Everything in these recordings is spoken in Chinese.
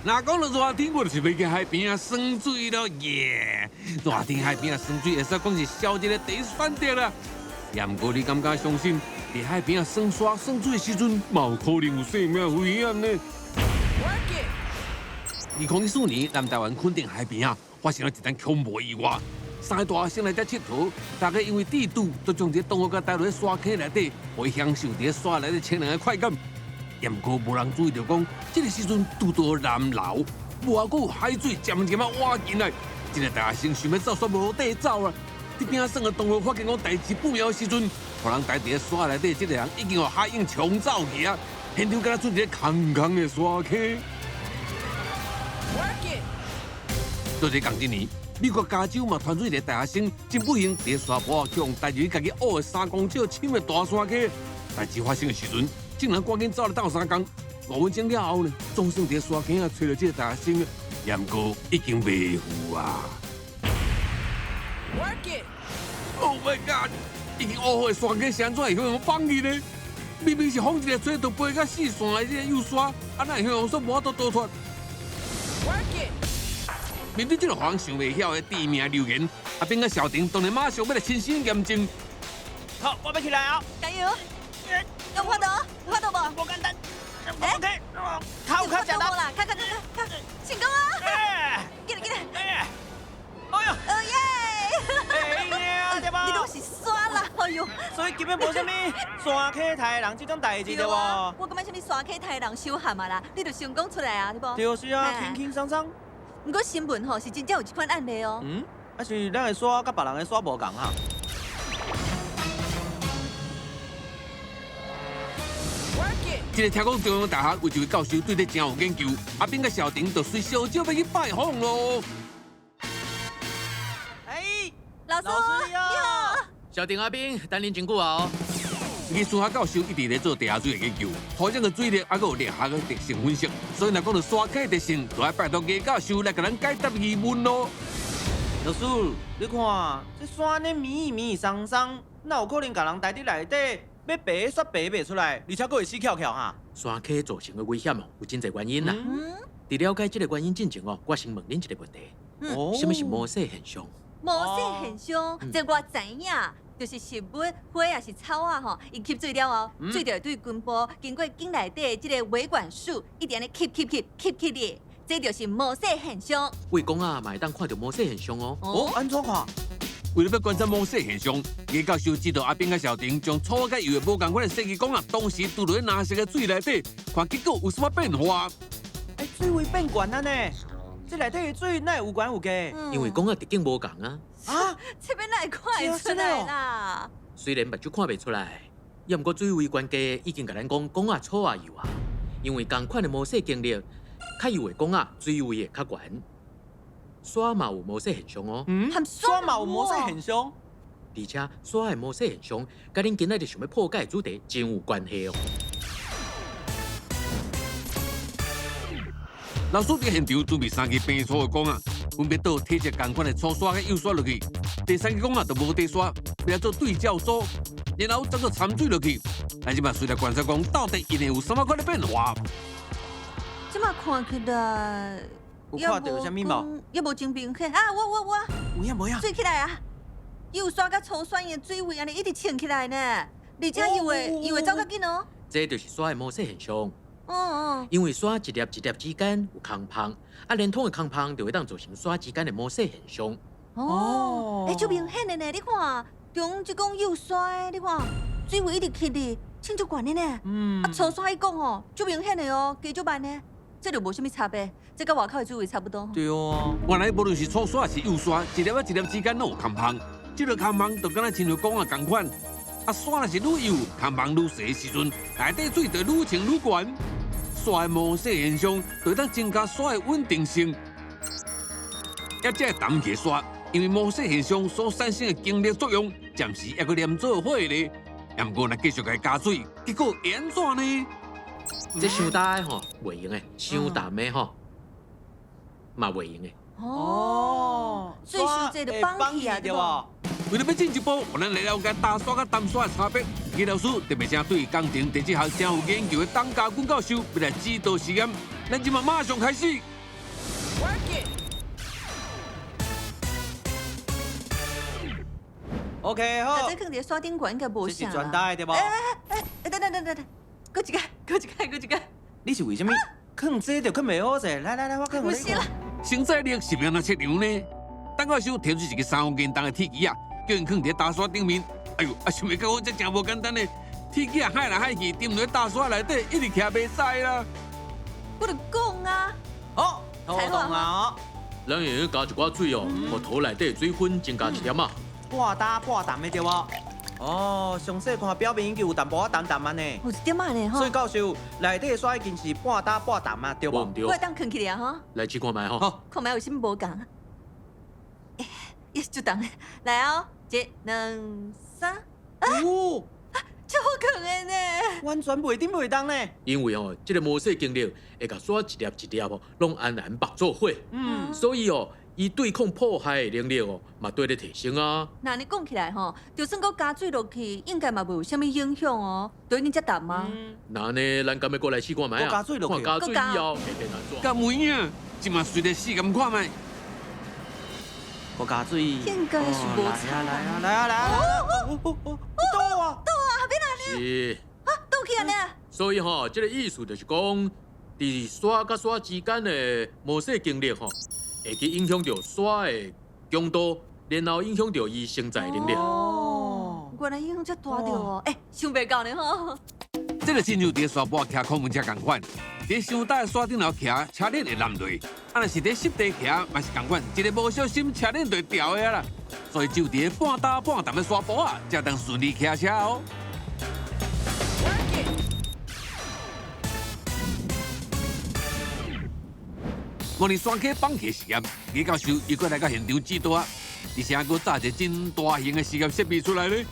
若讲到热天，我就是要去海边啊耍水咯耶！热天海边啊耍水，会使讲是少日的第一选择啦。也毋过你感觉相信，伫海边啊耍耍水的时阵，嘛有可能有生命危险呢？2014年，南台湾垦丁海边啊发生了一单恐怖意外。三个大学生来遮佚佗，大家因为嫉妒，就将这同学甲带落去沙坑内底，可以享受伫沙内底清凉的快感。也毋过无人注意到讲，这个时阵拄到南流，无啊，阁有海水渐渐啊挖进来。这个大学生想要走，煞无地走啊！伫边仔耍的同学发现讲代志不妙的时阵，互人待伫沙内底，这个人已经互海鹰冲走去啊！现场敢若出一个空空的沙坑。做这共一年，美国加州嘛传出一个大学生真不幸伫沙坡向带入家己挖的3公尺深的大沙坑。代志发生的时阵，竟然赶紧走来斗3工。5分钟了后呢，总算伫沙坑啊找到这个大学生，也毋过已经袂赴啊。Oh my god！ 已经挖好的沙坑是安怎会向人放弃呢？明明是放一个水都飞到4线的这个幼沙，安那会向人说无法度逃脱？面对这个让人想袂晓的致命流言，阿炳甲小婷当然马上要来亲身验证。好，我要起来啊！加油！有看到？有看到无？不简单。OK，靠有简单。啦，看，成功啊！紧来！哎呦！耶！哎对吧？你都是耍啦，哎呦！所以根本无啥物山溪台人这种代志对无？我感觉啥物山溪台人羞喊嘛啦，你就成功出来啊，对不？就是啊，轻轻松松。不过新闻吼是真正有一款案例哦。还是咱的耍甲别人的耍无共哈。这个听讲中央大学为这位教授对这真有研究，阿炳甲小婷就随小姐要去拜访咯。哎，老师你好。小丁阿兵，等恁真久啊哦。艺术学教授一直在做地下水的研究，海洋的水力还有热学的特性分析，所以若讲到沙坑的特性，就要拜托艺教授来给咱解答疑问咯。老师，你看这山呢迷松松，哪有可能甲人待伫内底？要白煞白袂出来，而且佫会死翘翘哈。山坑造成的危险哦，有真侪原因啦。伫了解这个原因之前哦，我先问恁一个问题：什么是毛细现象？毛细现象，这我知影，就是食物、花也是草啊吼，伊吸水了后，水就会对根部经过茎内底这个维管束，一直安尼吸哩，这就是毛细现象。胃讲啊，嘛会当看到毛细现象哦。哦，安怎看？为了要观察毛细现象，艺教授指导阿炳甲小婷将草甲油的无共款的细枝管啊，同时丢入蓝色的水内底，看结果有什么变化。哎，水位变悬了呢，这内底的水哪会有悬有低？因为讲啊，直径无共啊。啊，这边哪会看会出来啦？虽然目睭看袂出来，也毋过水位悬低已经甲咱讲啊草啊油啊，因为同款的毛细经历，较油的讲啊水位会较悬。沙嘛有毛细现象哦，沙嘛有毛细现象，而且沙的毛细现象，甲恁今仔日想要破解的主题真有关系哦。老师伫现场准备3支平粗的管啊，分别倒体积同款的粗沙甲幼沙落去，第3支管啊就无地沙，来做对照组，然后再做掺水落去。咱即摆随来观察讲，到底因会有什么款的变化？即摆看起来。有看到有啥物无？也无真明显啊！我有影无影？水起来啊！有刷甲粗酸的水位安尼一直清起来呢，而且伊会走较紧哦。这就是沙的毛细现象。嗯。因为沙一粒一粒之间有空隙，啊连通的空隙就会当造成沙之间的毛细现象。哦。就明显的呢，你看，中即讲幼沙的，你看水位一直起哩，清足悬的呢。粗沙伊讲吼，就明显的哦，加足慢的。这就无啥物差别，这跟外口的水位差不多。对哦。原来无论是粗沙是幼沙，一粒一粒之间拢有空隙，这个空隙就敢若亲像讲啊同款。啊，沙若是愈幼，空隙愈细的时阵，内底水就愈清愈悬。沙的毛细现象就会当增加沙的稳定性，也才会淡起沙。因为毛细现象所产生的经力作用，暂时还佫连做伙咧。也毋过，若继续甲伊加水，结果会安怎呢？这伤大的吼，袂用的；伤淡的吼，嘛袂用的。哦，所以是这个放弃啊，对不？为了要进一步，互咱来了解大刷甲淡刷的差别，叶老师特别请对工程地质学真有研究的董家军教授要来指导实验。咱今马上开始。OK 好大，家放伫刷顶管应该无啥这是全啦。带对无？等，搁一个，你是为什么放这就放袂好势？来，我放互你不是啦看。生产力是要哪测量呢？董教授提出一个3公斤重的铁机啊，叫人放伫大刷顶面。哎呦，想袂到我这真无简单呢！铁机啊，海来海去，沉落大刷内底，一直徛袂使啦。我就讲啊，好，头动啊！咱用加一寡水哦，互土内底水分增加一点啊。半打半淡的对无？哦，详细看表面已经有淡薄仔淡啊呢。有一点仔呢吼所以。教授，内底的刷已经是半打半淡啊，对无？我唔对我，会当放起来哈，来试看卖吼。好，看卖有啥物无共。也是就当来哦，1、2、3，哦，超好看的呢。完全袂顶袂当呢。因为吼，这个模式经历会甲刷一粒一粒哦，拢安然绑做伙，嗯，所以哦，伊对抗破坏的能力哦，嘛对咧提升啊。那你讲起来吼，就算搁加水落去，应该嘛袂有啥物影响哦。对你才淡吗？那呢，咱今日过来试看卖啊，搁加水落去看加水以后会变安怎？干有影，即马随着试验看卖。我加水。应该是无差啦。来啊！倒啊！是，倒去安尼。所以吼，这个意思就是讲，伫刷甲刷之间的模式经历吼，会去影响到刷的强度，然后影响到伊承载能力。哦，原来影响遮大着哦。想袂到呢吼。这个亲像伫沙坡骑空门车共款，伫伤大的沙顶头骑，车链会烂落；啊，若是伫湿地骑，嘛是共款，一个无小心，车链就会掉的啦。所以就伫半打半淡的沙坡啊，才当顺利骑车哦。模拟山溪绑起实验，李教授又过来到现场指导啊，而且还炸一个真大型的实验设备出来咧。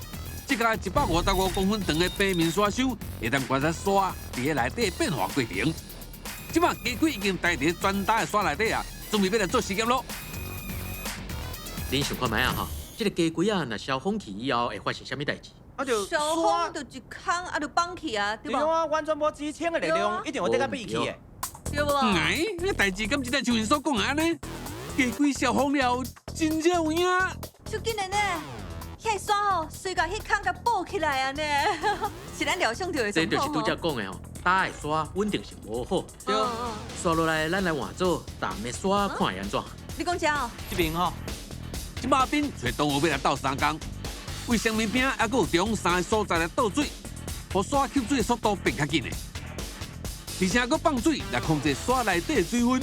这个155公分长的平面刷箱，会当观察刷伫个内底变化过程。即马机器已经带伫专大的刷内底啊，准备要来做实验咯。恁想看卖啊哈？这个机规啊，若消风气以后会发生啥物代志？啊就小风就一空啊，就绑起啊，对无？对啊，完全无支撑的力量，一定会得甲闭去的。对无？哎，那代志敢真正像因所讲的安尼？机器消风了，真正有影。就紧的呢，遐山吼，随甲迄空甲补起来啊呢，是咱料想到的这就是拄状况则讲的吼，打的刷稳定性无好，对，刷落来咱来换做淡的刷，看会安怎？你讲啥哦？这边吼，即马边找同学要来斗三工，为生命边还佫有中3个所在来倒水，互刷吸水的速度变较紧的，而且佫放水来控制刷内底的水分。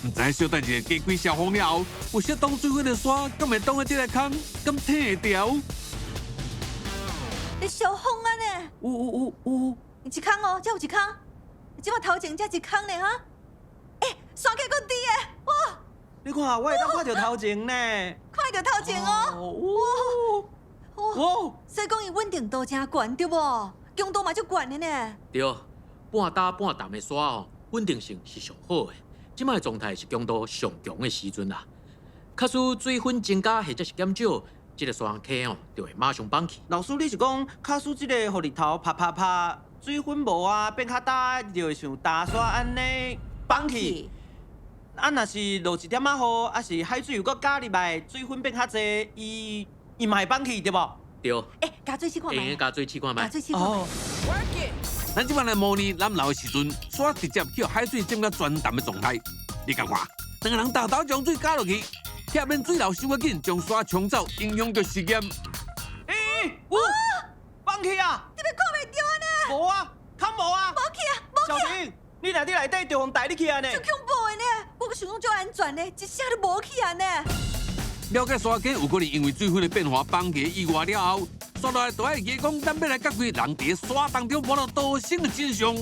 唔知小等一下机器消风了后，有适当水分的刷，敢会当喺这个空，敢挺会掉？你小风啊呢？有，一空哦，才有一空，即马头前才一空呢哈。山起搁低的，哇，你看我会当看到头前呢。看到头前哦。哇，所以讲伊稳定度真悬，对无？强度嘛足悬的呢。对，半打半淡的刷哦，稳定性是上好的。即摆状态是强度上强的时阵啦。假使水分增加或者是减少，这个刷溪哦就会马上放弃。老师，你是讲卡输这个，互日头啪，水分无啊，变较大，就会像大刷安尼放去。啊，若是落一点仔雨，啊是海水又搁加入来，水分变较济，伊嘛会放去对无？对，加水试看用觅，加水试看觅。加水试看觅。哦，咱即摆来模拟咱老的时阵，刷直接去海水浸到全淡的状态。你共看，两个人大头将水加落去，下面水流收得紧，将刷冲走，影响到实验。有放去啊！你别看袂着呢，无啊，看无啊！无去啊，无小婷，你内底就互带你去啊呢？足恐怖的呢，我阁想讲足安全呢，一声都无去啊呢。了解刷溪有可能因为水分的变化放弃意外了后，刷落来就爱牙讲，咱要来甲规人伫刷当中摸到多生的真相。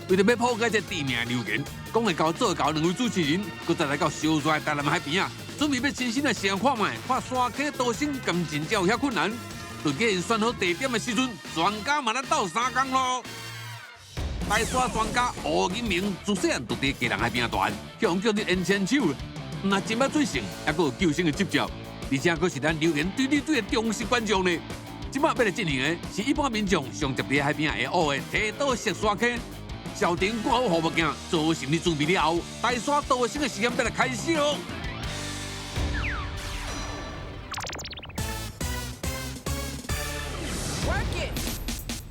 为着要破解这地名流言，讲会到做到两位主持人，佮再来到烧热台南海边啊，准备要亲身来试验看卖，看山溪多生甘真正有遐困难。就既然选好地点的时阵，专家嘛来斗三工咯。大沙专家胡金明自细汉就伫家人海边大汉，向叫你演千手，那真捌最成，还佫有救生的执照，而且佫是咱榴莲对对对的忠实观众呢。今麦要来进行的是一般民众上接伫海边下学的提岛式沙坑。小丁管好护目镜，做好心理准备了后，大沙岛生的实验要来开始喽。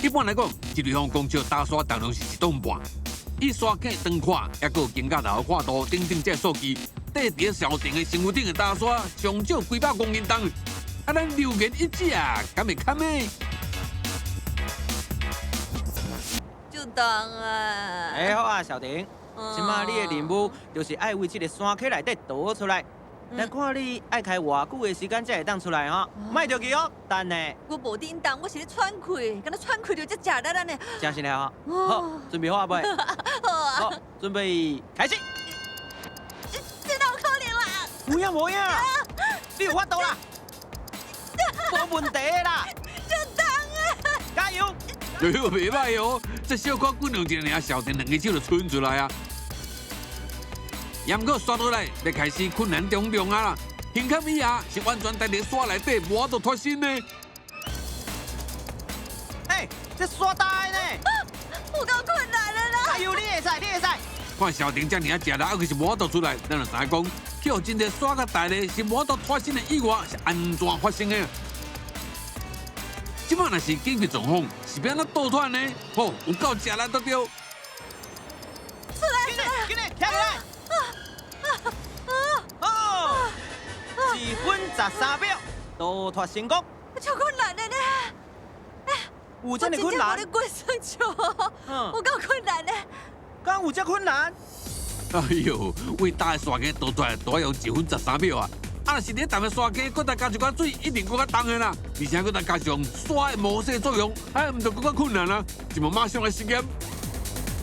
一般来讲，一类方公车大沙当然是1吨半。以沙坑长看，还佫有经过头跨度等等这数据，缀伫小丁的身躯顶的大沙上少几百公斤重。啊，咱榴莲一只，敢会堪呢？就当啊！哎，好啊，小丁，即马你的任务就是爱为这个山溪内底倒出来。但看你爱开偌久的时间才会当出来哈，莫着急哦，等呢。我无叮当，我是咧喘气，敢若喘气就才食得咱呢。真是了哈，好，准备好未？好啊。好，准备开始。这哪有可能啦？无影无影，你有法度啦，无问题的啦。就当啊！加油！哎呦，袂歹哦，这小可滚两下，尔小丁两个手就伸出来啊！杨过刷倒来，要开始困难重重啊啦！胸口以下是完全待伫沙内底，无法度脱身呢。哎，这沙大呢！我够困难了啦！加油，你会使，你会使！看小丁这尔食力，还是无法度出来，咱就知讲，叫真正沙较大咧，是无法度脱身的意外是安怎发生的？即摆若是紧急状况，是要安怎倒脱呢？吼，有够食力都对。出来！紧嘞，跳起来！哦，2分13秒，倒脱成功。超困难的呢！有这么困难？我真正无咧滚上桥，有够困难的。敢有这困难？哎呦，伟大的沙坑倒出来都要用1分13秒啊！啊，若是咧淡的沙坑，搁再加一寡水，一定搁较重的啦。而且搁再加上沙的模式作用，还唔着搁较困难啊！就莫马上来实验。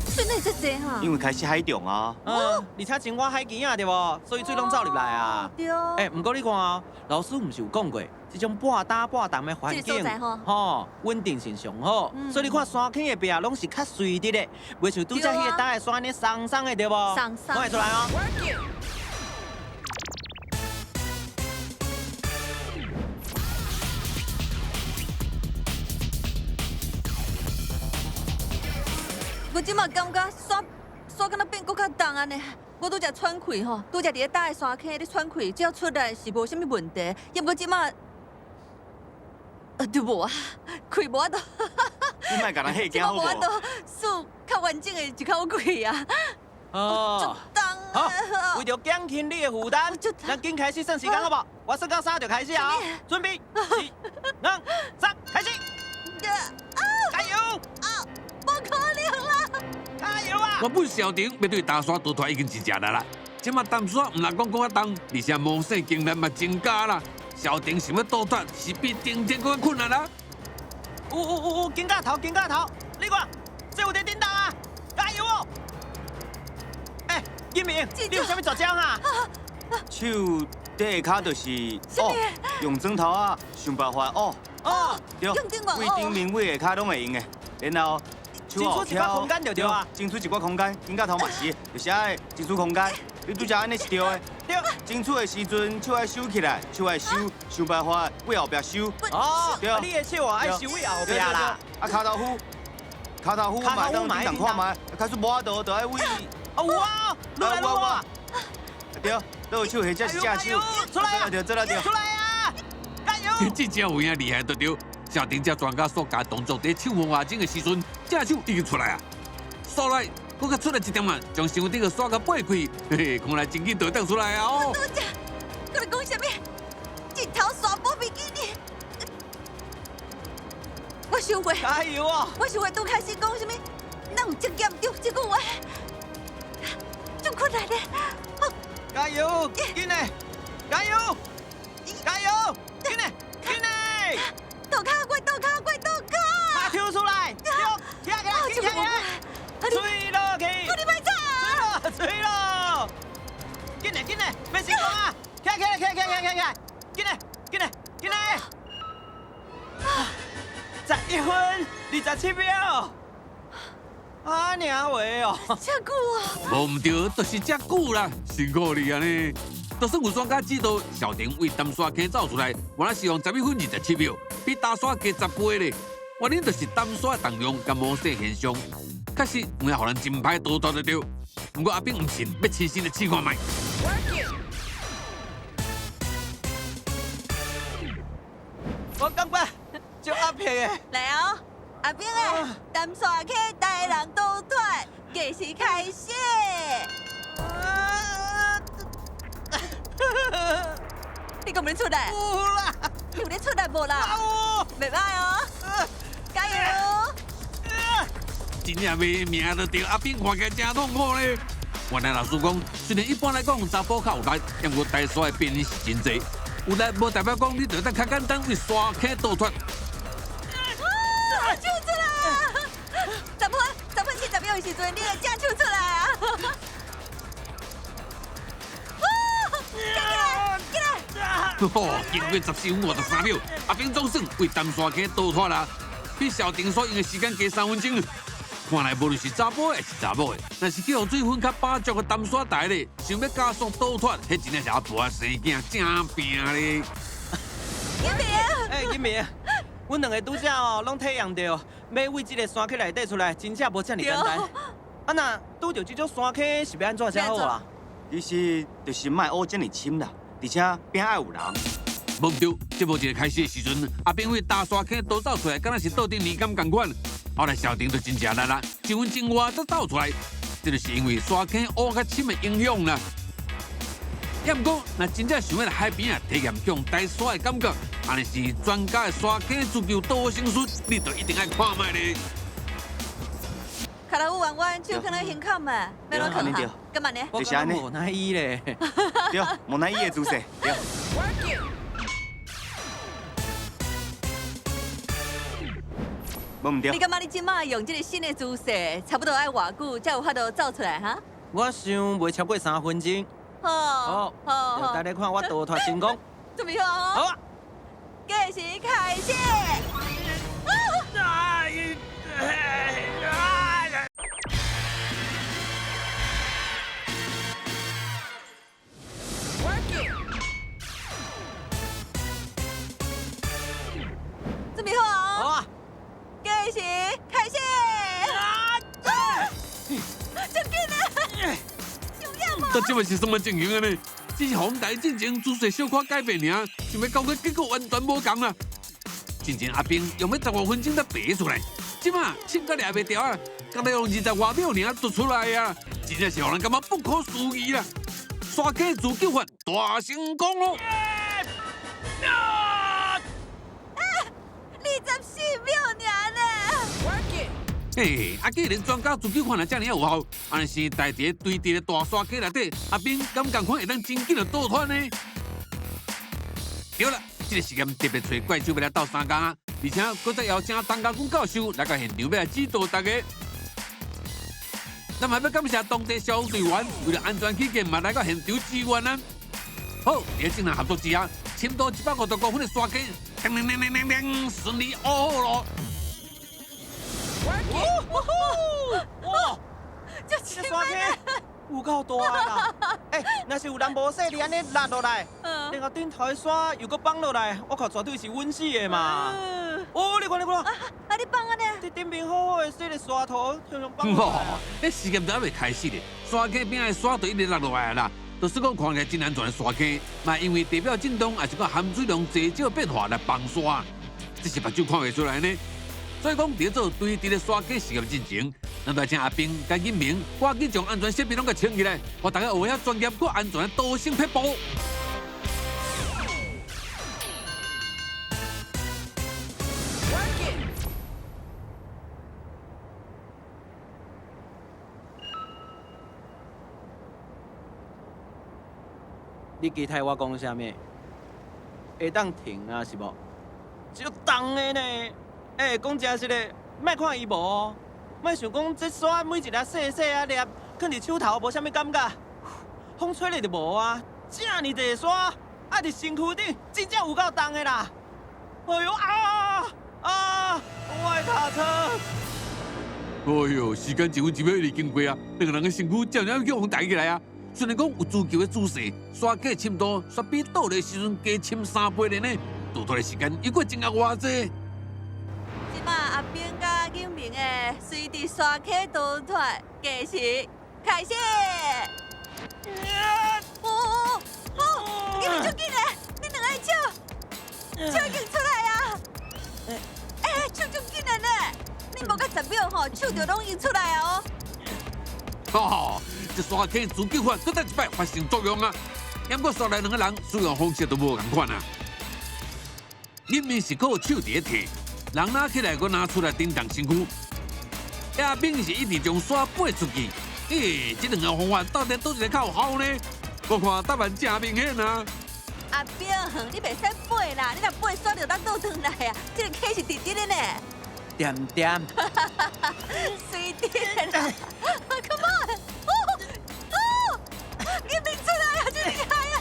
水内这济哈？因为开始海中啊。而且前我海边啊，对无？所以水拢走入来啊。对。哎，不过你看哦，老师唔是有讲过，这种半打半重的环境，吼，稳定性上好。所以你看山坑的壁拢是较垂直的，袂像拄则迄个搭的山呢松松的，对无？松松。看会出来哦。我即马感觉山敢若变搁较重安尼，我拄则喘气吼，拄则伫咧大个山坑咧喘气，只要出来是无啥物问题。要不即马，对无啊，气无法度。你莫甲人吓惊好无？无法度数较完整的一口气啊。哦，重好，啊！为着减轻你的负担，咱紧开始算时间好无？我算到3就开始啊！准备，1、2、3，开始！加油！无可能啦！加油啊！原本小丁要对大沙倒脱已经是食力啦，即马淡沙唔能讲较重，而且模式经验嘛增加啦。小丁想要倒脱，是比顶天更困难啦。有，紧甲头，你看，这有在叮当啊！加油哦！哎，金明，你有啥物绝招哈？手底下骹就是用砖头啊，想办法哦。对，为顶面尾下骹拢会用的，然后手后争取一寡空间就对啊，争取一寡空间，紧甲头嘛是，就是爱争取空间。你拄则安尼是对的。对，争取的时阵手爱收起来，手爱收，想办法为后壁收。对，你的手啊爱收为后壁啦。啊，骹头虎嘛，当叮当看嘛，卡出无法度，就爱为。有啊，愈来愈好。对，倒手或者是正手，出来啊！对，出来啊！加油！这只有影厉害，对对。小丁这专家所教动作，在手风化整的时阵，正手已经出来啊！刷来，搁较出来一点嘛，将手顶个刷个掰开，嘿嘿，看来真紧就等出来啊！哦。搁你讲啥物？一头刷波比基尼。我想过。加油啊！我想过拄开始讲啥物？哪有这严重这句话？真困难的。加油！紧嘞！加油！加油！紧嘞！倒卡！把跳出来！跳起来！吹落去！你别吵！吹落！紧嘞！别成功啊！起来！紧嘞！11分27秒。啊，娘喂哦！这久啊！无唔对，就是遮久啦，辛苦你啊呢！就算有专家指导，小婷为淡沙溪走出来，原来是用11分27秒，比大沙加10倍咧。原因就是淡沙的重量甲模式现象，确实有影互人真歹倒脱得着。不过阿炳唔信，要亲身来试看卖。我感觉就阿平的。来哦，阿炳诶，淡沙溪带人倒转，计时开始。你敢不出来？有啦，你有咧出来无啦？有。袂歹哦，加油！真正卖命就对阿炳看起来真痛苦咧。原来老师讲，虽然一般来讲查甫较有力，但我大沙的变异是真济，有力无代表讲你就当较简单为沙溪倒脱。唱出来啊！10分40秒的时阵，你会正唱出来啊！哦，经过14分53秒，阿炳总算为淡沙溪倒脱啦，比小婷所用的时间加3分钟。看来无论是查甫的还是查某的，若是去互水分较饱足的淡沙台咧，想要加速倒脱，迄真正是阿婆生囝正拼咧。金平，哎，金明，阮两个拄则哦，拢体验到，要为这个山溪内底出来，真正无遮尔简单。啊那拄着这种山溪是要安怎才好啊？其实就是莫乌遮尔深啦，而且边爱有人。无对，节目一个开始的时阵，阿炳为大沙溪倒走出来，敢若是倒顶泥感同款。后来小婷就真正力啦，1分钟外才倒出来，这就是因为沙溪乌较深的影响啦。也毋过，若真正想要来海边啊体验向大沙的感觉，安尼是专家的沙溪足球倒成术，你就一定爱看卖咧。卡拉乌弯弯，手放在胸口嘛，要拢放下，干嘛呢？我就是安尼无那伊咧。对，莫奈伊的姿势，对。无唔对你。感觉你即马用这个新的姿势，差不多爱偌久才有法度走出来哈？我想袂超过3分钟。好，就等你看我倒脱成功。准备好哦。好啊。计时开始。准备好哦。好啊。计时开始。真紧啊！有影无？这即摆是什么情形啊呢？只是红台进前姿势小可改变尔，想要到个结果完全无同啊！进前阿炳用要15分钟才爬出来，即马凊到抓袂掉啊，刚才用20外秒尔就出来啊，真正是让人感觉不可思议啦！沙溪自救法大成功咯！24秒尔呢。嘿，既然专家自救法也遮尔有效，安是大伫堆伫大沙溪内底，阿炳敢共款会当真紧就倒脱呢？对了，这个实验特别找怪兽要来斗3工啊，而且搁再邀请陈家军教授来到现场要来指导大家。咱还要感谢当地消防队员，为了安全起见，嘛来到现场支援啊。好，在正常合作之下，深度150公分的沙溪，顺利挖好咯。哇！这这山溪有够大啦！哎，若是有人无说你安尼落落来，然后顶头的山又搁放落来，我靠，绝对是稳死的嘛！哦，你看你看，啊，你放啊呢？这顶面好好的说个沙土，向上放落来啊！这实验都还未开始咧，沙溪边的沙就一直落落来啦。就是讲看起来真安全的沙溪，嘛因为地表震动还是讲含水量济少变化来崩沙，这是目睭看袂出来呢。所以讲，伫做堆伫咧沙溪实验进前，咱来请阿炳、甲尹明赶紧将安全设备拢甲清起来，互大家学遐专业佮安全的倒升撇步。你期待我讲啥物？会当停啊，是无？只有动的呢。哎，讲真实的，莫看伊无哦，莫想讲这沙每一粒细细啊粒，放伫手头无啥物感觉，风吹咧就无啊。遮尔济沙，啊伫身躯顶，真正有够重的啦。哎呦啊！我的脚哎呦，时间1分1秒一直经过啊，两个人的身躯渐渐向抬起来啊。虽然讲有足球的姿势，刷过深度却比倒的时阵加深3倍的呢。倒退的时间又过增加偌济？即马阿炳甲景明的随地刷起倒退计时开始。景明出紧嘞，你两个手已经出来啊！手足紧的呢，你无到10秒吼，手就拢已出来啊哦，这刷起自救法搁再一摆发生作用啊！不过刷来两个人使用方式都无同款啊。明明是靠手伫提，人拿起来搁拿出来叮当身躯。阿炳是一直将刷背出去。这两个方法到底倒一个较有效呢？我看答案真明显啊！阿炳，你袂使背啦，你若背刷就当倒转来啊！这个 K 是直直的呢。点点，随便啦 ，Come on！ 景明出来啊，真厉害啊！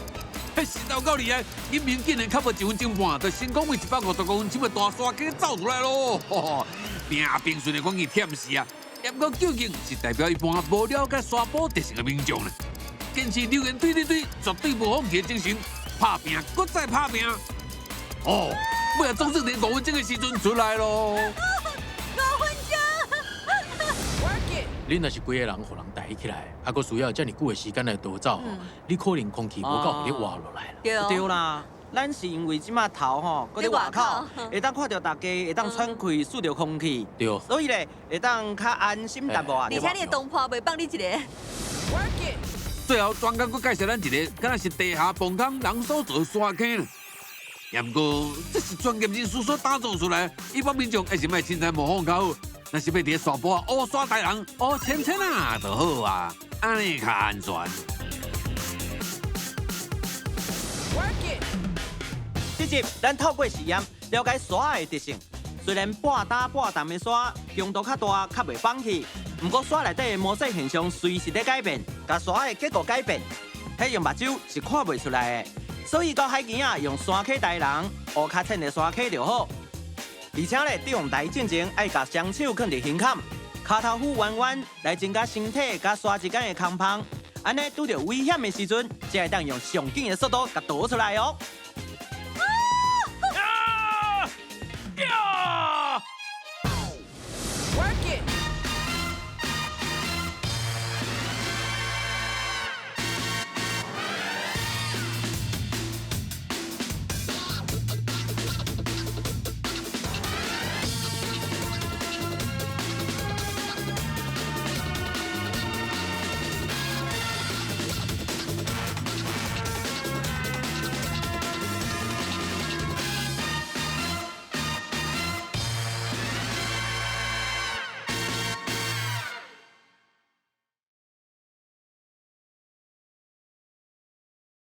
实在够厉害，景明竟然较无1分钟半，就成功为150公斤的大刷给走出来咯！拼兵顺的讲伊忝死啊！不过究竟是代表一般无了解刷宝特性的民众呢？坚持留言对，绝对无放弃的精神，拍拼，搁再拍拼。哦，尾总算连5分钟的时阵出来咯。5分钟。你若是规个人互人抬起来，还佫需要遮尔久的时间来逃走，你可能空气无够互你活落来啦。对啦。咱是因为即马头吼，搁伫外口，会当看到大家，会当喘气，吸到空气，对，所以咧会当较安心淡薄啊。而且你的同伴袂放你一个。最后，专家佫介绍咱一个，敢若是地下崩坑人所做的刷坑呢。不过，这是专业人士所打造出来，一般民众还是莫轻踩模仿较好。若是要伫刷波乌刷大人，浅浅啊就好啊，安尼较安全。这集咱透过实验了解刷的特性。虽然半打半淡的刷强度较大，较袂放弃，不过刷内底的模式现象随时在改变，甲刷的结果改变，迄用目睭是看袂出来的。所以到海边啊，用刷起带人，乌较浅的刷起就好。而且咧，上台进前爱甲双手放伫胸坎，骹头俯弯弯来增加身体甲刷之间的空隙。安尼拄着危险的时阵，才会当用上紧的速度甲倒出来哦。